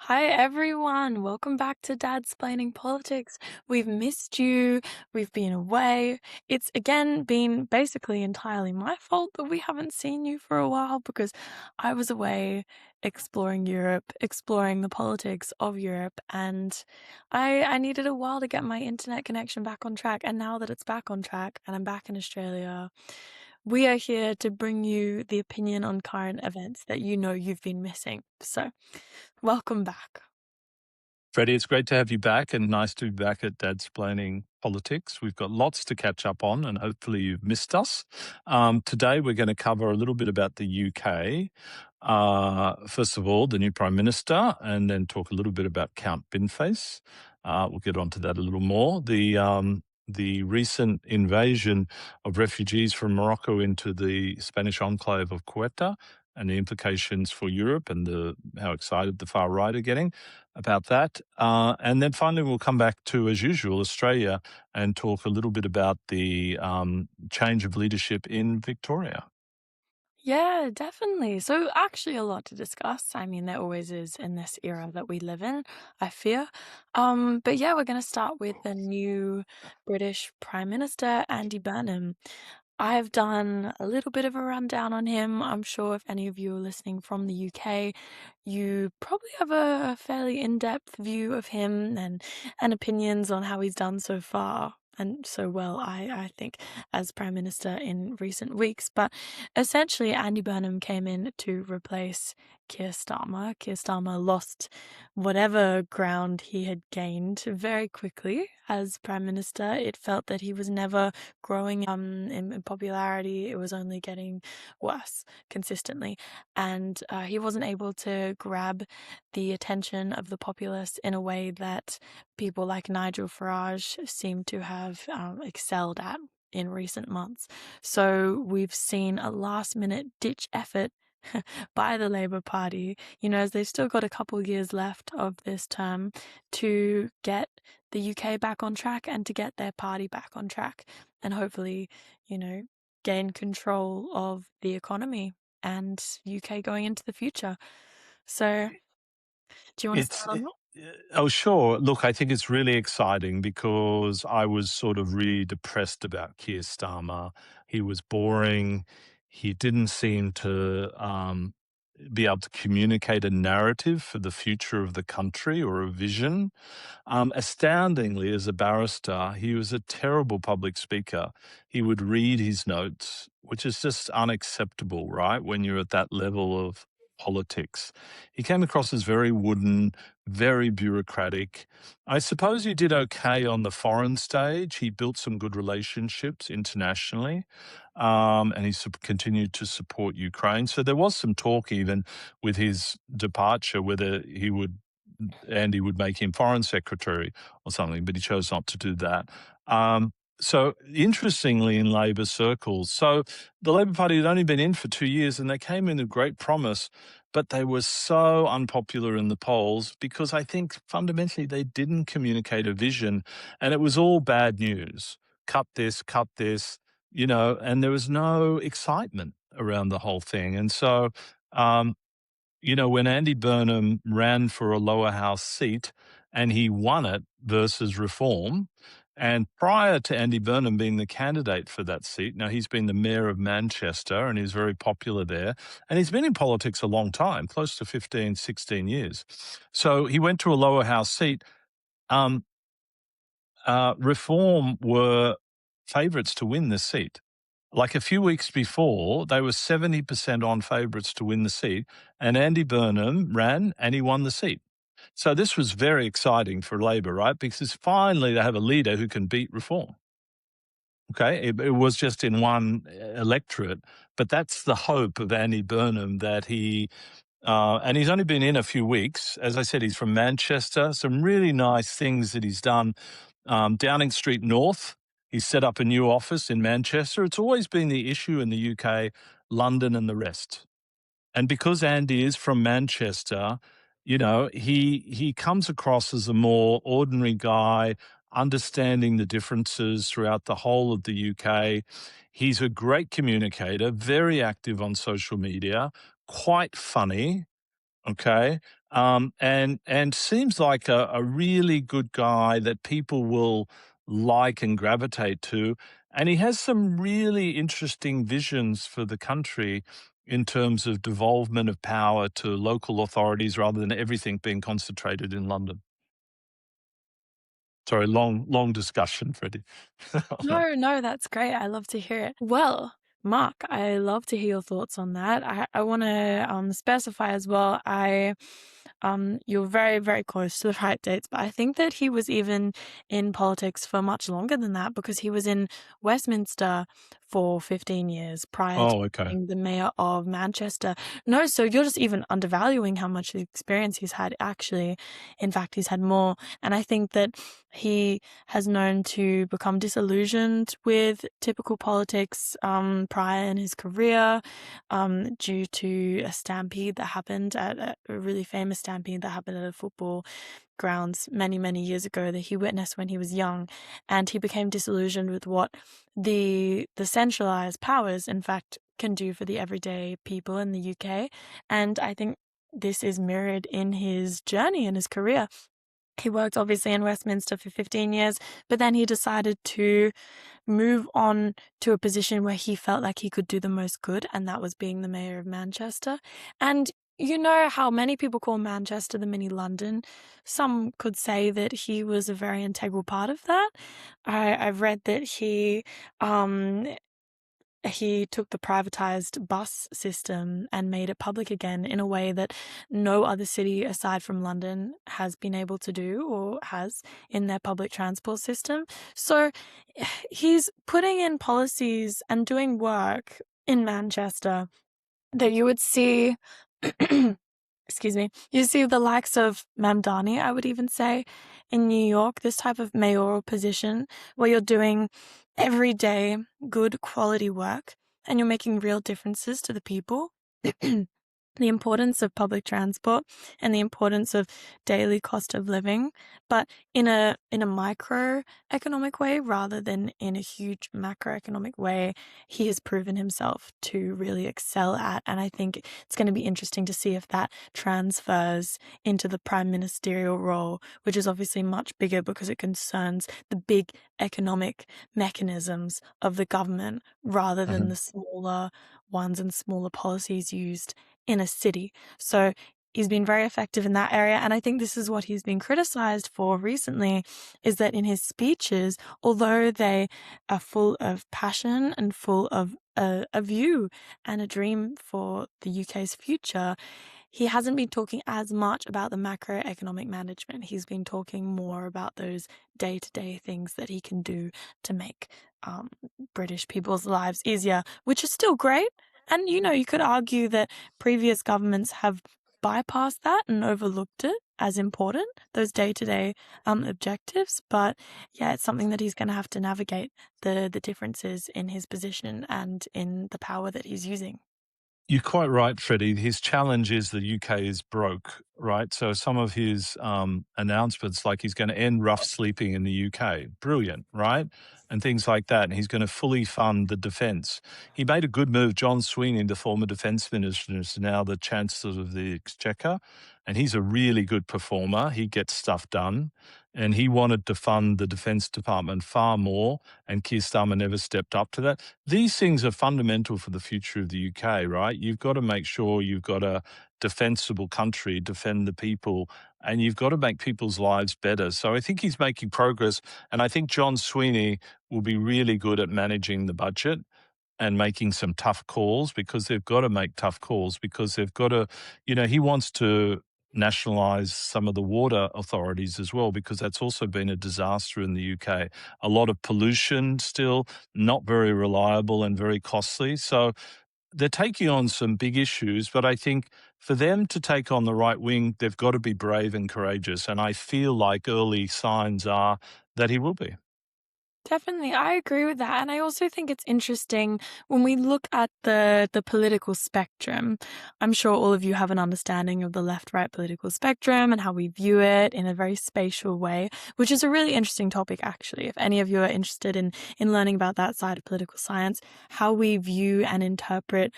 Hi everyone, welcome back to Dadsplaining Politics. We've missed you, we've been away. It's again been basically entirely my fault that we haven't seen you for a while because I was away exploring Europe, exploring the politics of Europe, and I needed a while to get my internet connection back on track. And now that it's back on track and I'm back in Australia, we are here to bring you the opinion on current events that you know you've been missing. So, welcome back. Freddie, it's great to have you back and nice to be back at Dadsplaining Politics. We've got lots to catch up on and hopefully you've missed us. Today we're going to cover a little bit about the UK. First of all, the new Prime Minister, and then talk a little bit about Count BinFace. We'll get onto that a little more. The recent invasion of refugees from Morocco into the Spanish enclave of Ceuta and the implications for Europe and how excited the far right are getting about that. And then finally, we'll come back to, as usual, Australia and talk a little bit about the change of leadership in Victoria. Yeah, definitely. So, actually, a lot to discuss. I mean, there always is in this era that we live in, I fear. But yeah, we're going to start with the new British Prime Minister, Andy Burnham. I've done a little bit of a rundown on him. I'm sure if any of you are listening from the UK, you probably have a fairly in-depth view of him and opinions on how he's done so far and so well, I think, as Prime Minister in recent weeks. But essentially, Andy Burnham came in to replace Keir Starmer. Keir Starmer lost whatever ground he had gained very quickly as Prime Minister. It felt that he was never growing in popularity. It was only getting worse consistently. And he wasn't able to grab the attention of the populace in a way that people like Nigel Farage seem to have excelled at in recent months. So we've seen a last-minute ditch effort by the Labour Party, as they've still got a couple years left of this term to get the UK back on track and to get their party back on track and hopefully, gain control of the economy and UK going into the future. So, do you want to start on that? Oh, sure. Look, I think it's really exciting because I was sort of really depressed about Keir Starmer. He was boring. He didn't seem to be able to communicate a narrative for the future of the country or a vision. Astoundingly, as a barrister, he was a terrible public speaker. He would read his notes, which is just unacceptable, right? When you're at that level of politics. He came across as very wooden, very bureaucratic. I suppose he did okay on the foreign stage. He built some good relationships internationally, and he continued to support Ukraine. So there was some talk even with his departure whether Andy would make him foreign secretary or something, but he chose not to do that. So interestingly, in Labor circles, so the Labor Party had only been in for 2 years and they came in with great promise, but they were so unpopular in the polls because I think fundamentally they didn't communicate a vision and it was all bad news. Cut this, and there was no excitement around the whole thing. And so, when Andy Burnham ran for a lower house seat and he won it versus Reform, and prior to Andy Burnham being the candidate for that seat, now he's been the mayor of Manchester and he's very popular there, and he's been in politics a long time, close to 15, 16 years. So he went to a lower house seat. Reform were favourites to win the seat. Like a few weeks before, they were 70% on favourites to win the seat, and Andy Burnham ran and he won the seat. So this was very exciting for Labor, right? Because finally they have a leader who can beat Reform. Okay, it was just in one electorate, but that's the hope of Andy Burnham that and he's only been in a few weeks. As I said, he's from Manchester. Some really nice things that he's done. Downing Street North, he set up a new office in Manchester. It's always been the issue in the UK, London and the rest. And because Andy is from Manchester, he comes across as a more ordinary guy, understanding the differences throughout the whole of the UK. He's a great communicator, very active on social media, quite funny. Okay. And seems like a really good guy that people will like and gravitate to. And he has some really interesting visions for the country in terms of devolvement of power to local authorities rather than everything being concentrated in London. Sorry, long discussion, Freddie. No, no, that's great. I love to hear it. Well, Mark, I love to hear your thoughts on that. I want to specify as well. You're very, very close to the right dates, but I think that he was even in politics for much longer than that because he was in Westminster for 15 years prior to Oh, okay. being the mayor of Manchester. No, so you're just even undervaluing how much experience he's had. Actually, in fact, he's had more. And I think that he has known to become disillusioned with typical politics prior in his career due to a stampede that happened at a really famous stampede that happened at a football grounds many, many years ago that he witnessed when he was young. And he became disillusioned with what the centralized powers, in fact, can do for the everyday people in the UK. And I think this is mirrored in his journey in his career. He worked obviously in Westminster for 15 years, but then he decided to move on to a position where he felt like he could do the most good, and that was being the mayor of Manchester. And you know how many people call Manchester the mini London? Some could say that he was a very integral part of that. I've read that he took the privatized bus system and made it public again in a way that no other city aside from London has been able to do or has in their public transport system. So he's putting in policies and doing work in Manchester that you would see excuse me, you see the likes of Mamdani, I would even say, in New York, this type of mayoral position where you're doing everyday good quality work and you're making real differences to the people. The importance of public transport and the importance of daily cost of living, but in a microeconomic way rather than in a huge macroeconomic way, he has proven himself to really excel at. And I think it's going to be interesting to see if that transfers into the prime ministerial role, which is obviously much bigger because it concerns the big economic mechanisms of the government rather than the smaller ones and smaller policies used in a city. So he's been very effective in that area. And I think this is what he's been criticized for recently, is that in his speeches, although they are full of passion and full of a view and a dream for the UK's future, he hasn't been talking as much about the macroeconomic management. He's been talking more about those day-to-day things that he can do to make British people's lives easier, which is still great. And, you know, you could argue that previous governments have bypassed that and overlooked it as important, those day-to-day objectives. But yeah, it's something that he's going to have to navigate the differences in his position and in the power that he's using. You're quite right, Freddie. His challenge is the UK is broke, right? So some of his announcements, like he's going to end rough sleeping in the UK, brilliant, right? And things like that. And he's going to fully fund the defence. He made a good move. John Sweeney, the former defence minister, is now the Chancellor of the Exchequer. And he's a really good performer. He gets stuff done. And he wanted to fund the Defence Department far more. And Keir Starmer never stepped up to that. These things are fundamental for the future of the UK, right? You've got to make sure you've got a defensible country, defend the people, and you've got to make people's lives better. So I think he's making progress. And I think John Sweeney will be really good at managing the budget and making some tough calls because they've got to make tough calls because they've got to, he wants to nationalize some of the water authorities as well because that's also been a disaster in the UK. A lot of pollution still, not very reliable and very costly. So they're taking on some big issues, but I think for them to take on the right wing, they've got to be brave and courageous. And I feel like early signs are that he will be. Definitely, I agree with that, and I also think it's interesting when we look at the political spectrum. I'm sure all of you have an understanding of the left-right political spectrum and how we view it in a very spatial way, which is a really interesting topic, actually. If any of you are interested in learning about that side of political science, how we view and interpret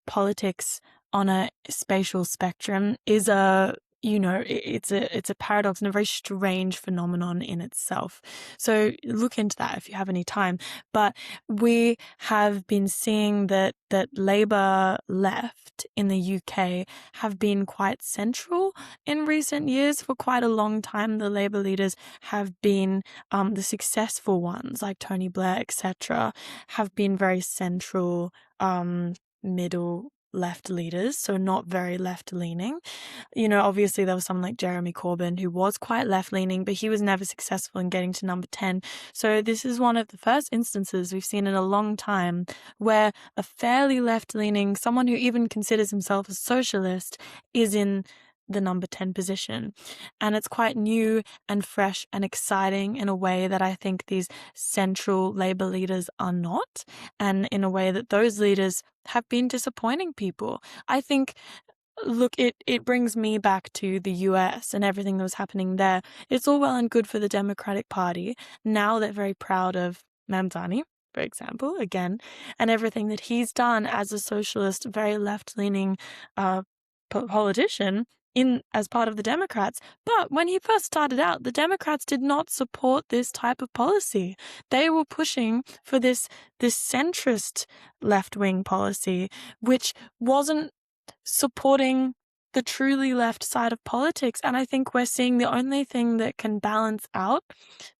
politics on a spatial spectrum is it's a paradox and a very strange phenomenon in itself. So look into that if you have any time. But we have been seeing that Labour left in the UK have been quite central in recent years. For quite a long time, the Labour leaders have been the successful ones, like Tony Blair, etc., have been very central, middle left leaders, so not very left leaning. Obviously there was someone like Jeremy Corbyn who was quite left leaning, but he was never successful in getting to number 10. So this is one of the first instances we've seen in a long time where a fairly left leaning, someone who even considers himself a socialist, is in the number 10 position. And it's quite new and fresh and exciting in a way that I think these central Labour leaders are not, and in a way that those leaders have been disappointing people. I think, look, it brings me back to the US and everything that was happening there. It's all well and good for the Democratic Party. Now they're very proud of Mamdani, for example, again, and everything that he's done as a socialist, very left-leaning politician as part of the Democrats. But when he first started out, the Democrats did not support this type of policy. They were pushing for this centrist left-wing policy, which wasn't supporting the truly left side of politics. And I think we're seeing the only thing that can balance out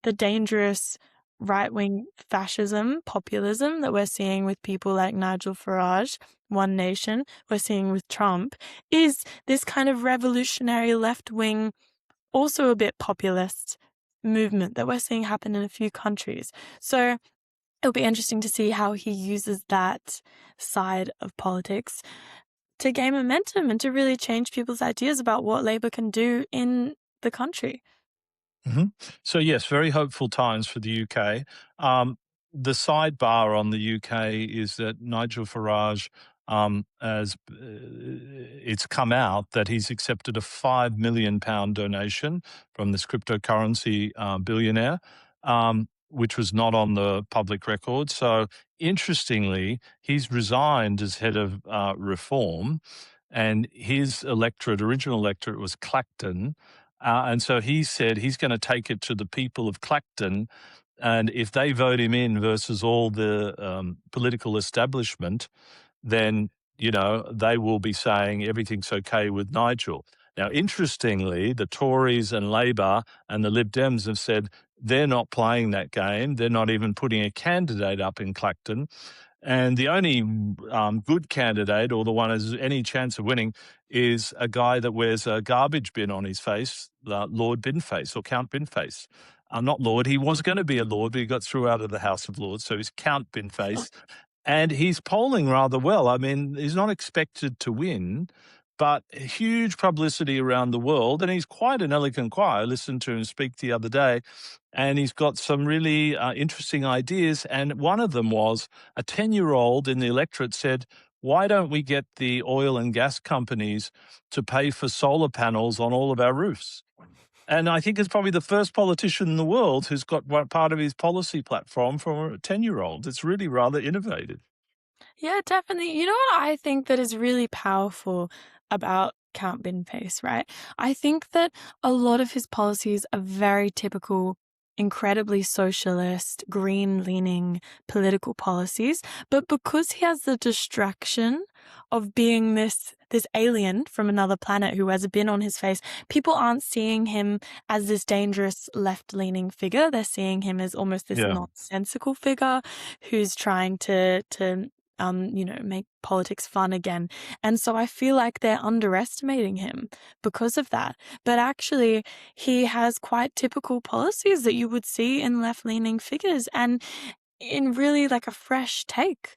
the dangerous right-wing fascism, populism that we're seeing with people like Nigel Farage, One Nation, we're seeing with Trump, is this kind of revolutionary left-wing, also a bit populist movement that we're seeing happen in a few countries. So it'll be interesting to see how he uses that side of politics to gain momentum and to really change people's ideas about what Labour can do in the country. Mhm. So yes, very hopeful times for the UK. The sidebar on the UK is that Nigel Farage, as it's come out that he's accepted a £5 million donation from this cryptocurrency billionaire, which was not on the public record. So interestingly, he's resigned as head of reform, and his electorate, original electorate, was Clacton. And so he said he's going to take it to the people of Clacton. And if they vote him in versus all the political establishment, then, they will be saying everything's okay with Nigel. Now, interestingly, the Tories and Labor and the Lib Dems have said they're not playing that game. They're not even putting a candidate up in Clacton. And the only good candidate, or the one who has any chance of winning, is a guy that wears a garbage bin on his face, Lord BinFace or Count BinFace. Not Lord. He was going to be a Lord, but he got through out of the House of Lords, so he's Count BinFace. And he's polling rather well. I mean, he's not expected to win, but huge publicity around the world. And he's quite an eloquent guy. I listened to him speak the other day, and he's got some really interesting ideas. And one of them was a 10-year-old in the electorate said, why don't we get the oil and gas companies to pay for solar panels on all of our roofs? And I think it's probably the first politician in the world who's got one part of his policy platform from a 10-year-old. It's really rather innovative. Yeah, definitely. You know what I think that is really powerful about Count BinFace, right? I think that a lot of his policies are very typical, incredibly socialist, green-leaning political policies, but because he has the distraction of being this alien from another planet who has a bin on his face, people aren't seeing him as this dangerous left-leaning figure. They're seeing him as almost this Yeah. nonsensical figure who's trying to make politics fun again. And so I feel like they're underestimating him because of that. But actually, he has quite typical policies that you would see in left-leaning figures, and in really like a fresh take.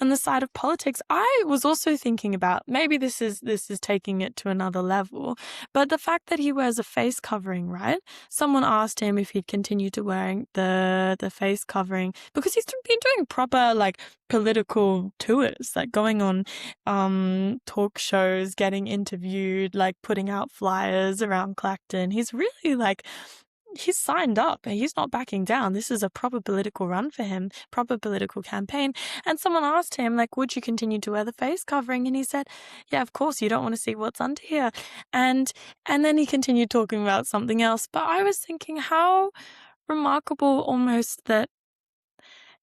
on the side of politics, I was also thinking about maybe this is taking it to another level, but the fact that he wears a face covering, right? Someone asked him if he'd continue to wearing the face covering because he's been doing proper like political tours, like going on talk shows, getting interviewed, like putting out flyers around Clacton. He's really like he's signed up and he's not backing down. This is a proper political run for him, proper political campaign. And someone asked him, like, would you continue to wear the face covering? And he said, yeah, of course, you don't want to see what's under here. And and then he continued talking about something else. But I was thinking how remarkable almost that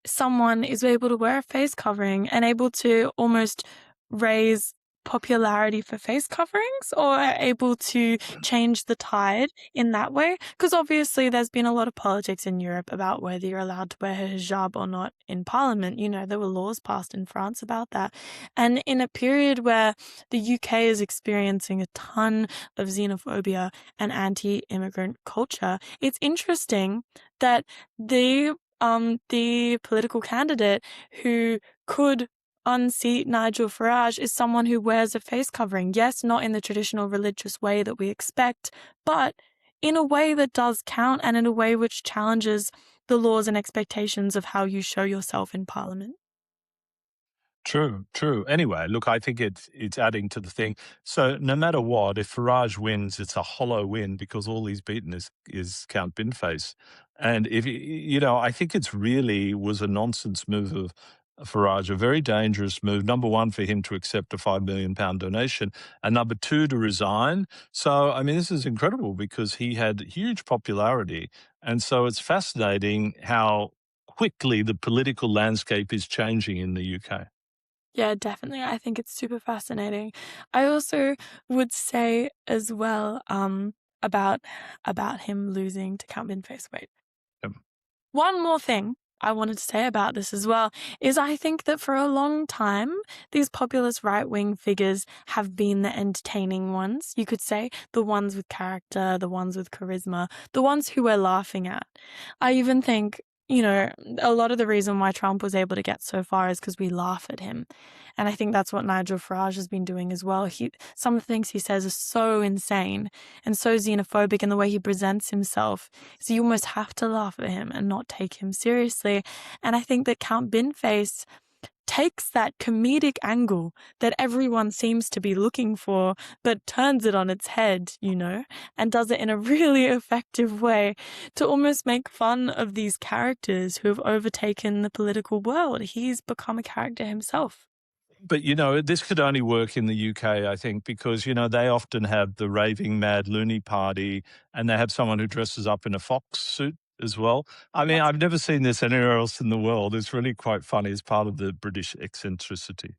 someone is able to wear a face covering and able to almost raise popularity for face coverings or are able to change the tide in that way. Because obviously there's been a lot of politics in Europe about whether you're allowed to wear a hijab or not in parliament. You know, there were laws passed in France about that. And in a period where the UK is experiencing a ton of xenophobia and anti-immigrant culture, it's interesting that the political candidate who could unseat Nigel Farage is someone who wears a face covering. Yes, not in the traditional religious way that we expect, but in a way that does count and in a way which challenges the laws and expectations of how you show yourself in Parliament. True, true. Anyway, look, I think it's adding to the thing. So no matter what, if Farage wins, it's a hollow win because all he's beaten is Count BinFace. And if you know, I think it's really was a nonsense move of Farage, a very dangerous move. Number one, for him to accept a £5 million donation, and number two, to resign. So I mean, this is incredible because he had huge popularity, and so it's fascinating how quickly the political landscape is changing in the UK. Yeah, definitely. I think it's super fascinating. I also would say as well, about him losing to Count BinFace. Wait. One more thing I wanted to say about this as well is I think that for a long time, these populist right-wing figures have been the entertaining ones, you could say, the ones with character, the ones with charisma, the ones who we're laughing at. I even think, you know, a lot of the reason why Trump was able to get so far is because we laugh at him. And I think that's what Nigel Farage has been doing as well. Some of the things he says are so insane and so xenophobic in the way he presents himself. So you almost have to laugh at him and not take him seriously. And I think that Count BinFace takes that comedic angle that everyone seems to be looking for, but turns it on its head, you know, and does it in a really effective way to almost make fun of these characters who have overtaken the political world. He's become a character himself. But, you know, this could only work in the UK, I think, because, you know, they often have the raving mad loony party and they have someone who dresses up in a fox suit as well. I mean, I've never seen this anywhere else in the world. It's really quite funny. It's part of the British eccentricity.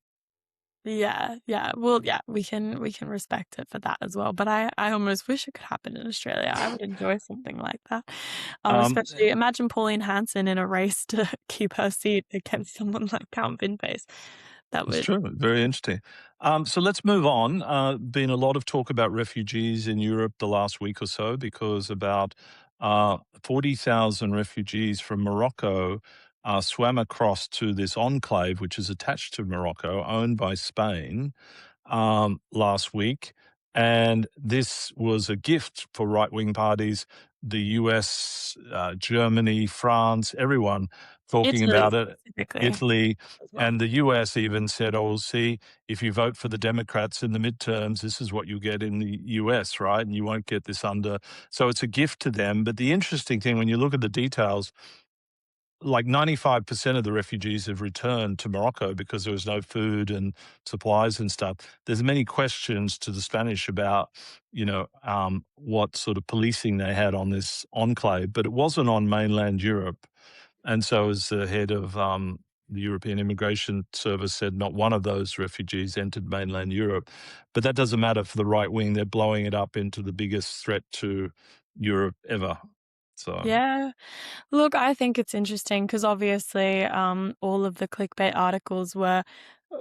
Yeah, yeah. Well, yeah, we can respect it for that as well. But I almost wish it could happen in Australia. I would enjoy something like that. Um, Especially imagine Pauline Hanson in a race to keep her seat against someone like Count BinFace. That It's would true. Very interesting. So let's move on. Been a lot of talk about refugees in Europe the last week or so because about 40,000 refugees from Morocco swam across to this enclave, which is attached to Morocco, owned by Spain, last week. And this was a gift for right wing parties, the US, Germany, France, everyone talking Italy about it. specifically Italy, as well. and the US even said, oh, see, if you vote for the Democrats in the midterms, this is what you get in the US, right? And you won't get this under. So it's a gift to them. But the interesting thing, when you look at the details, like 95% of the refugees have returned to Morocco because there was no food and supplies and stuff. There's many questions to the Spanish about, you know, what sort of policing they had on this enclave, but it wasn't on mainland Europe. And so, as the head of the European Immigration Service said, not one of those refugees entered mainland Europe. But that doesn't matter for the right wing. They're blowing it up into the biggest threat to Europe ever. So, Yeah. Look, I think it's interesting because obviously, all of the clickbait articles were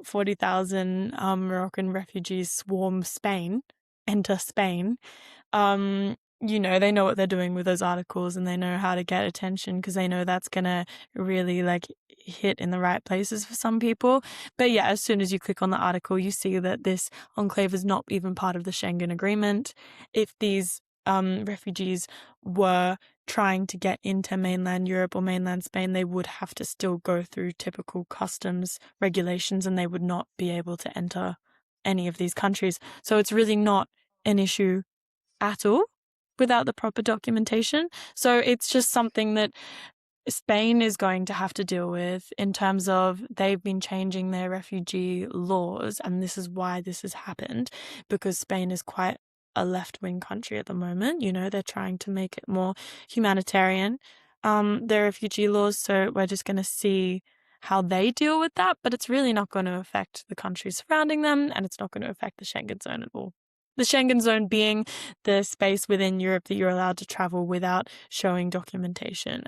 40,000 Moroccan refugees swarm Spain, enter Spain. they know what they're doing with those articles and they know how to get attention because they know that's gonna really like hit in the right places for some people. But yeah, as soon as you click on the article, you see that this enclave is not even part of the Schengen Agreement. If these refugees were trying to get into mainland Europe or mainland Spain, they would have to still go through typical customs regulations and they would not be able to enter any of these countries. So it's really not an issue at all without the proper documentation. So it's just something that Spain is going to have to deal with in terms of they've been changing their refugee laws, and this is why this has happened, because Spain is quite a left-wing country at the moment. They're trying to make it more humanitarian, their refugee laws. So we're just going to see how they deal with that, but it's really not going to affect the countries surrounding them, and it's not going to affect the Schengen zone at all. The Schengen zone being the space within Europe that you're allowed to travel without showing documentation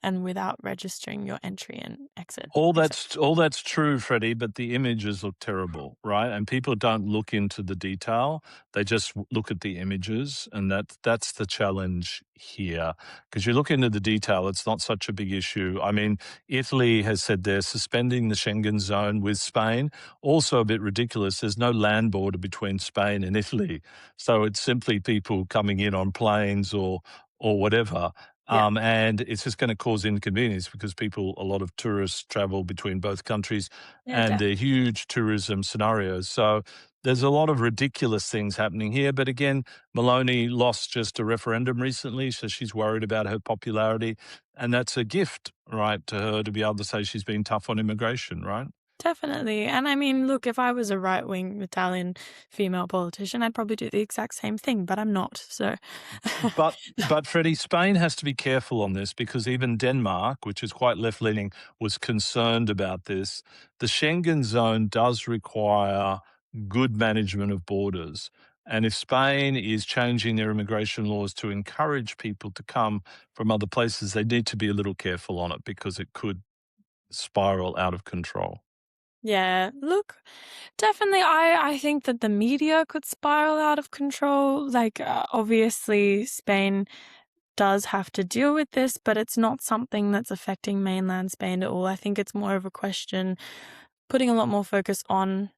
and without registering your entry and exit, etc. All that's true, Freddie, but the images look terrible, right? And people don't look into the detail; they just look at the images, and that's the challenge here. Because you look into the detail, it's not such a big issue. I mean, Italy has said they're suspending the Schengen zone with Spain. Also, a bit ridiculous. There's no land border between Spain and Italy, so it's simply people coming in on planes or whatever. Yeah, And it's just going to cause inconvenience because a lot of tourists travel between both countries yeah, and they're huge tourism scenarios. So there's a lot of ridiculous things happening here. But again, Maloney lost just a referendum recently, so she's worried about her popularity. And that's a gift, right, to her to be able to say she's been tough on immigration, right? definitely. And I mean, look, if I was a right-wing Italian female politician, I'd probably do the exact same thing, but I'm not. So, But Freddie, Spain has to be careful on this because even Denmark, which is quite left leaning, was concerned about this. The Schengen zone does require good management of borders. And if Spain is changing their immigration laws to encourage people to come from other places, they need to be a little careful on it because it could spiral out of control. yeah, look, definitely, I think that the media could spiral out of control. Like, obviously, Spain does have to deal with this, but it's not something that's affecting mainland Spain at all. I think it's more of a question putting a lot more focus on,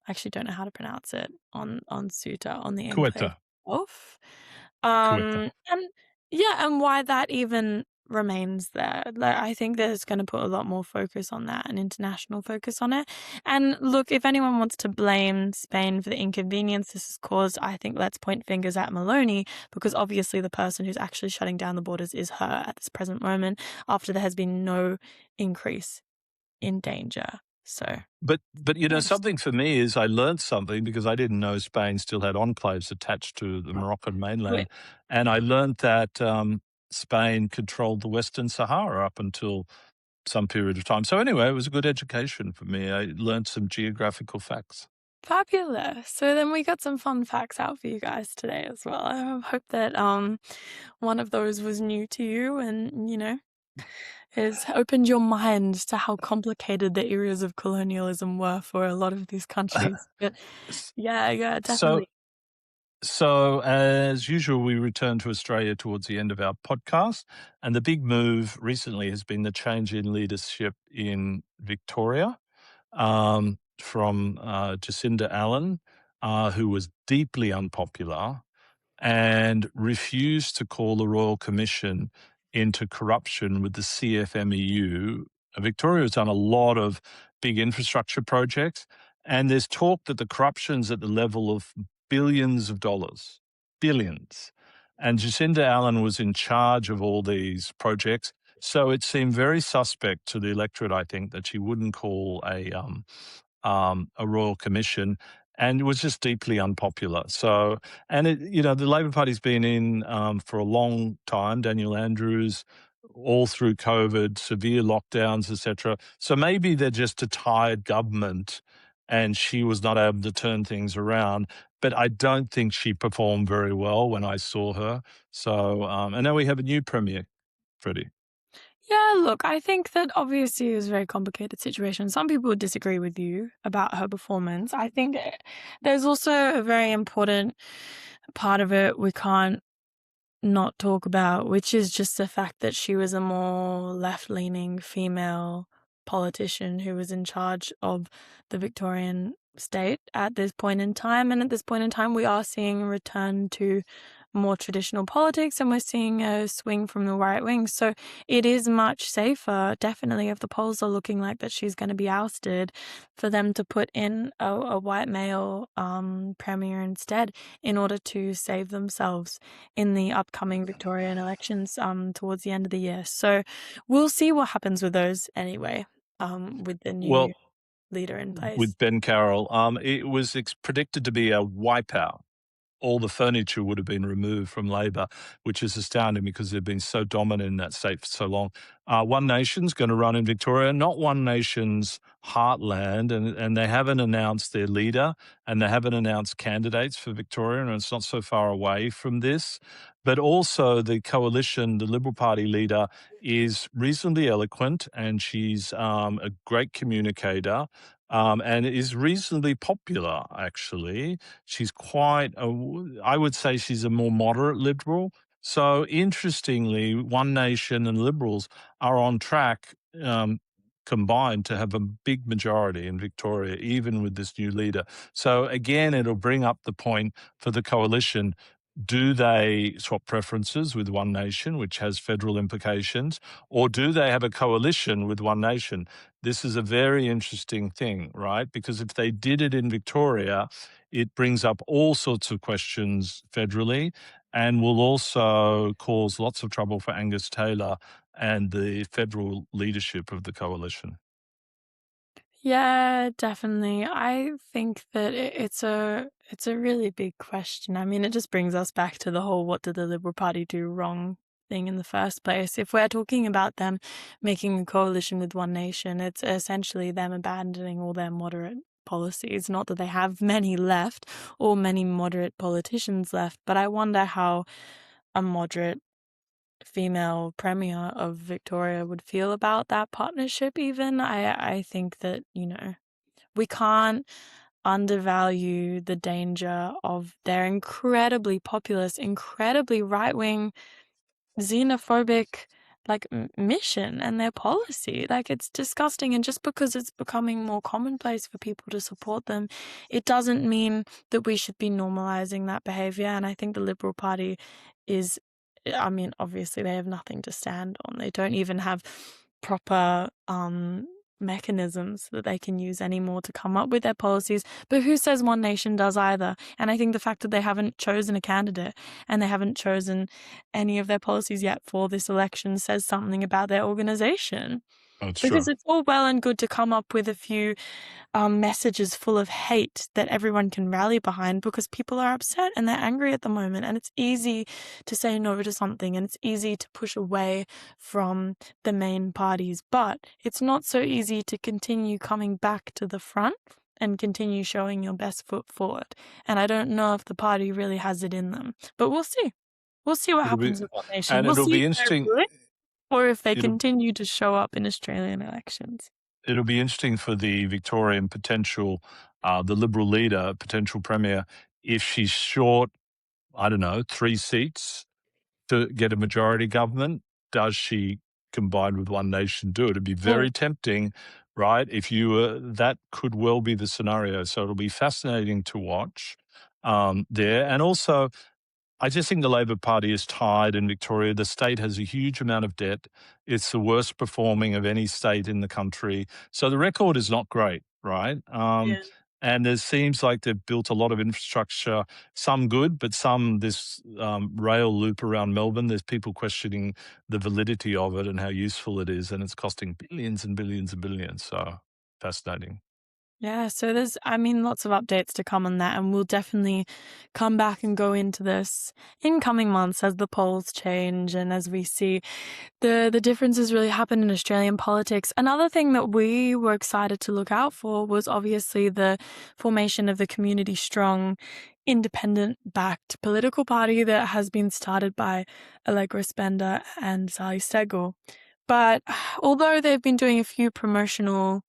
I actually don't know how to pronounce it, on Ceuta, on the enclave Quetta, itself. Quetta. And yeah, and why that even remains there. Like, I think that it's going to put a lot more focus on that and international focus on it. And look, if anyone wants to blame Spain for the inconvenience this has caused, I think let's point fingers at Maloney because obviously the person who's actually shutting down the borders is her at this present moment after there has been no increase in danger. So, But yeah, just something for me is I learned something because I didn't know Spain still had enclaves attached to the Moroccan do mainland, and I learned that Spain controlled the Western Sahara up until some period of time. So anyway, it was a good education for me. I learned some geographical facts. Fabulous. So then we got some fun facts out for you guys today as well. I hope that one of those was new to you and, has opened your mind to how complicated the areas of colonialism were for a lot of these countries. But yeah, yeah, so definitely. So, as usual, we return to Australia towards the end of our podcast. And the big move recently has been the change in leadership in Victoria from Jacinda Allen, who was deeply unpopular and refused to call the Royal Commission into corruption with the CFMEU. Victoria has done a lot of big infrastructure projects, and there's talk that the corruption's at the level of billions of dollars, billions. And Jacinda Allen was in charge of all these projects. So it seemed very suspect to the electorate, I think, that she wouldn't call a royal commission, and it was just deeply unpopular. So, and the Labor Party's been in for a long time. Daniel Andrews, all through COVID, severe lockdowns, etc. So maybe they're just a tired government, and she was not able to turn things around. But I don't think she performed very well when I saw her. So, and now we have a new premier, Freddie. Yeah, look, I think that obviously it was a very complicated situation. Some people would disagree with you about her performance. I think there's also a very important part of it we can't not talk about, which is just the fact that she was a more left-leaning female politician who was in charge of the Victorian state at this point in time. And at this point in time, we are seeing a return to more traditional politics, and we're seeing a swing from the right wing. So it is much safer, definitely, if the polls are looking like that she's going to be ousted, for them to put in a white male premier instead, in order to save themselves in the upcoming Victorian elections towards the end of the year. So we'll see what happens with those anyway, with the new Well, leader in place. with Ben Carroll, it was predicted to be a wipeout. All the furniture would have been removed from Labor, which is astounding because they've been so dominant in that state for so long. One Nation's going to run in Victoria, not One Nation's heartland, and they haven't announced their leader and they haven't announced candidates for Victoria, and it's not so far away from this. But also the coalition, the Liberal Party leader is reasonably eloquent and she's a great communicator. And is reasonably popular, actually. She's I would say she's a more moderate liberal. So interestingly, One Nation and Liberals are on track combined to have a big majority in Victoria, even with this new leader. So again, it'll bring up the point for the coalition. Do they swap preferences with One Nation, which has federal implications, or do they have a coalition with One Nation? This is a very interesting thing, right? Because if they did it in Victoria, it brings up all sorts of questions federally and will also cause lots of trouble for Angus Taylor and the federal leadership of the coalition. Yeah, definitely. I think that it's a really big question. I mean, it just brings us back to the whole "what did the Liberal Party do wrong" thing in the first place. If we're talking about them making a coalition with One Nation, it's essentially them abandoning all their moderate policies. Not that they have many left or many moderate politicians left, but I wonder how a moderate female premier of Victoria would feel about that partnership even. I think that, we can't undervalue the danger of their incredibly populist, incredibly right-wing, xenophobic, like, mission and their policy. Like, it's disgusting, and just because it's becoming more commonplace for people to support them, it doesn't mean that we should be normalizing that behavior. And I think the Liberal Party is, I mean, obviously they have nothing to stand on. They don't even have proper mechanisms that they can use anymore to come up with their policies. But who says One Nation does either? And I think the fact that they haven't chosen a candidate and they haven't chosen any of their policies yet for this election says something about their organization. That's Because true. it's all well and good to come up with a few messages full of hate that everyone can rally behind, because people are upset and they're angry at the moment, and it's easy to say no to something, and it's easy to push away from the main parties, but it's not so easy to continue coming back to the front and continue showing your best foot forward. And I don't know if the party really has it in them, but we'll see. We'll see what It'll be, happens with One Nation. and We'll it'll see be if they're interesting. good or if they It'll continue to show up in Australian elections. it'll be interesting for the Victorian potential, the Liberal leader, potential premier, if she's short, I don't know, 3 seats to get a majority government. Does she combine with One Nation do it? It'd be Mm. very tempting, right? If you were, that could well be the scenario. So it'll be fascinating to watch there. And also, I just think the Labor Party is tied in Victoria. The state has a huge amount of debt. It's the worst performing of any state in the country. So the record is not great, right? Yeah. And it seems like they've built a lot of infrastructure, some good, but some this rail loop around Melbourne. There's people questioning the validity of it and how useful it is, and it's costing billions and billions and billions. So fascinating. Yeah, so there's, I mean, lots of updates to come on that, and we'll definitely come back and go into this in coming months as the polls change and as we see the differences really happen in Australian politics. Another thing that we were excited to look out for was obviously the formation of the Community Strong independent-backed political party that has been started by Allegra Spender and Sally Steggall. But although they've been doing a few promotional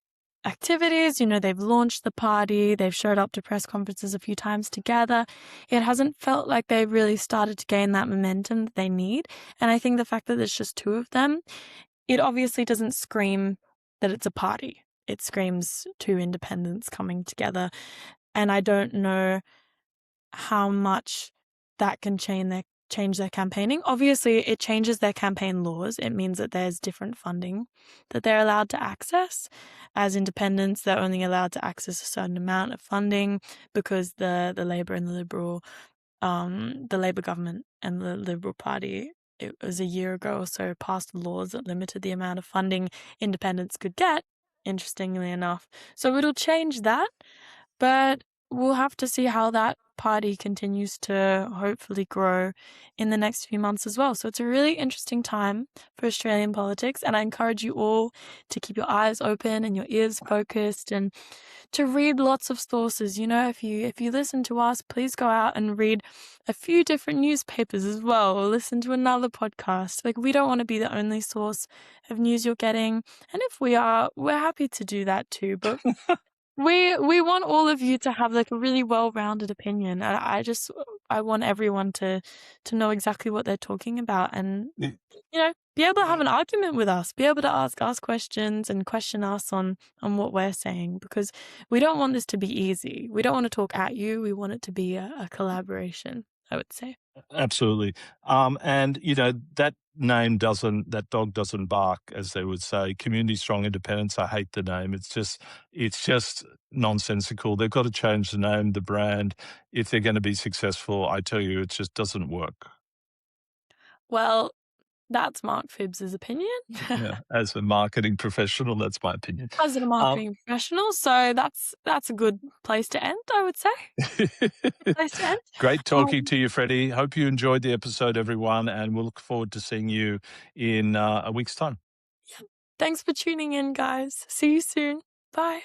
activities. You know, they've launched the party, they've showed up to press conferences a few times together. It hasn't felt like they've really started to gain that momentum that they need. And I think the fact that there's just two of them, it obviously doesn't scream that it's a party. It screams two independents coming together. And I don't know how much that can change their campaigning. Obviously, it changes their campaign laws. It means that there's different funding that they're allowed to access. As independents, they're only allowed to access a certain amount of funding because the Labour and the Labour government and the Liberal Party, it was a year ago or so, passed laws that limited the amount of funding independents could get, interestingly enough. So it'll change that, but we'll have to see how that party continues to hopefully grow in the next few months as well. So it's a really interesting time for Australian politics, and I encourage you all to keep your eyes open and your ears focused and to read lots of sources. You know, if you listen to us, please go out and read a few different newspapers as well, or listen to another podcast. Like, we don't want to be the only source of news you're getting. And if we are, we're happy to do that too. But we want all of you to have, like, a really well-rounded opinion. And I want everyone to know exactly what they're talking about and, you know, be able to have an argument with us, be able to ask us questions and question us on what we're saying, because we don't want this to be easy. We don't want to talk at you. We want it to be a collaboration, I would say. Absolutely. And that dog doesn't bark, as they would say. Community Strong Independence. I hate the name. It's just nonsensical. They've got to change the name, the brand, if they're going to be successful. I tell you, it just doesn't work. Well, that's Mark Phibbs's opinion. Yeah, as a marketing professional, that's my opinion. As a Um, marketing professional, so that's a good place to end, I would say. Good place to end. Great talking Um, to you, Freddie. Hope you enjoyed the episode, everyone, and we'll look forward to seeing you in a week's time. Thanks for tuning in, guys. See you soon. Bye.